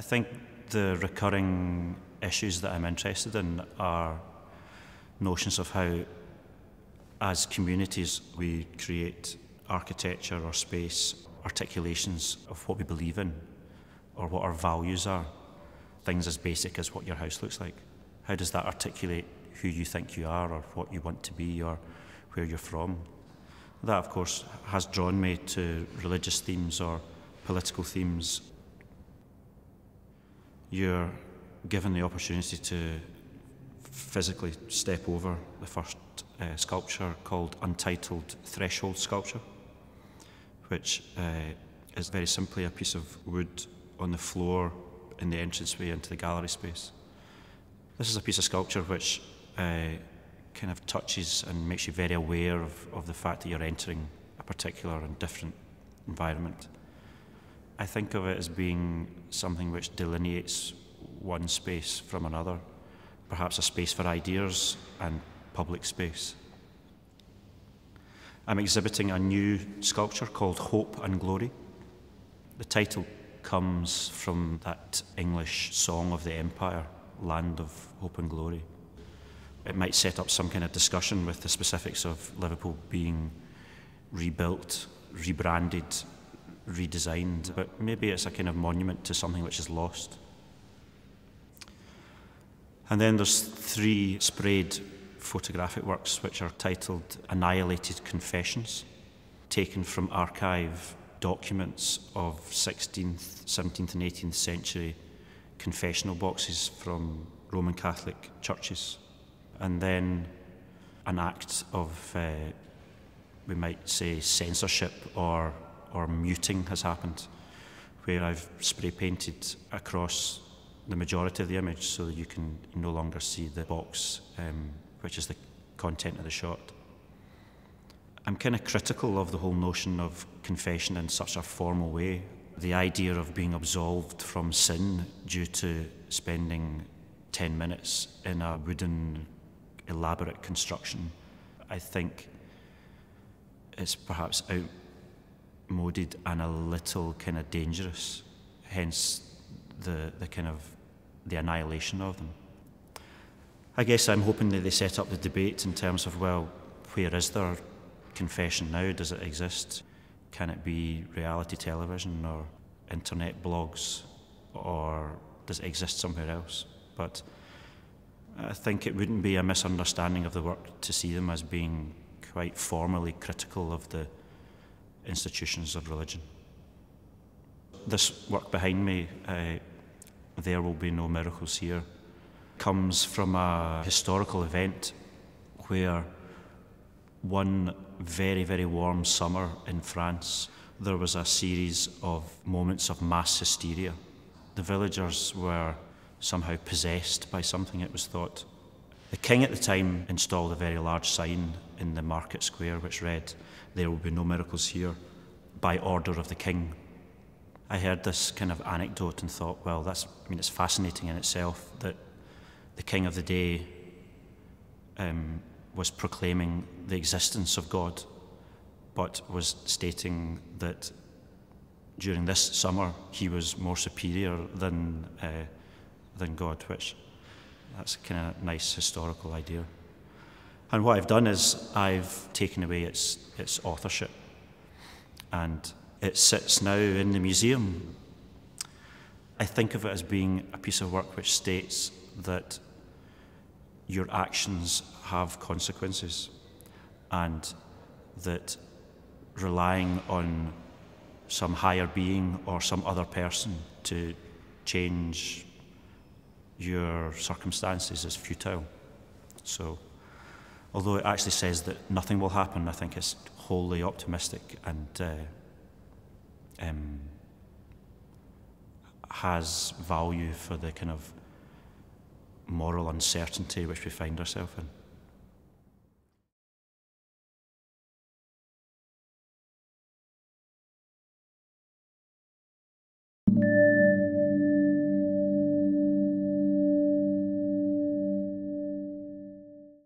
think the recurring issues that I'm interested in are notions of how, as communities, we create architecture or space, articulations of what we believe in or what our values are. Things as basic as what your house looks like. How does that articulate who you think you are or what you want to be or where you're from? That, of course, has drawn me to religious themes or political themes. You're given the opportunity to physically step over the first sculpture called Untitled Threshold Sculpture, which is very simply a piece of wood on the floor in the entranceway into the gallery space. This is a piece of sculpture which kind of touches and makes you very aware of the fact that you're entering a particular and different environment. I think of it as being something which delineates one space from another, perhaps a space for ideas and public space. I'm exhibiting a new sculpture called Hope and Glory. The title comes from that English song of the Empire, Land of Hope and Glory. It might set up some kind of discussion with the specifics of Liverpool being rebuilt, rebranded, redesigned, but maybe it's a kind of monument to something which is lost. And then there's 3 sprayed photographic works which are titled Annihilated Confessions, taken from archive documents of 16th, 17th and 18th century confessional boxes from Roman Catholic churches. And then an act of, we might say, censorship or muting has happened, where I've spray painted across the majority of the image so that you can no longer see the box, which is the content of the shot. I'm kind of critical of the whole notion of confession in such a formal way. The idea of being absolved from sin due to spending 10 minutes in a wooden, elaborate construction, I think it's perhaps outmoded and a little kind of dangerous, hence the annihilation of them. I guess I'm hoping that they set up the debate in terms of, well, where is there confession now? Does it exist? Can it be reality television or internet blogs, or does it exist somewhere else? But I think it wouldn't be a misunderstanding of the work to see them as being quite formally critical of the institutions of religion. This work behind me, There Will Be No Miracles Here, comes from a historical event where one very, very warm summer in France, there was a series of moments of mass hysteria. The villagers were somehow possessed by something, it was thought. The king at the time installed a very large sign in the market square which read, "There will be no miracles here, by order of the king." I heard this kind of anecdote and thought, well, it's fascinating in itself that the king of the day was proclaiming the existence of God, but was stating that during this summer he was more superior than God, which that's a kind of nice historical idea. And what I've done is I've taken away its authorship, and it sits now in the museum. I think of it as being a piece of work which states that your actions have consequences, and that relying on some higher being or some other person to change your circumstances is futile. So, although it actually says that nothing will happen, I think it's wholly optimistic and has value for the kind of moral uncertainty which we find ourselves in.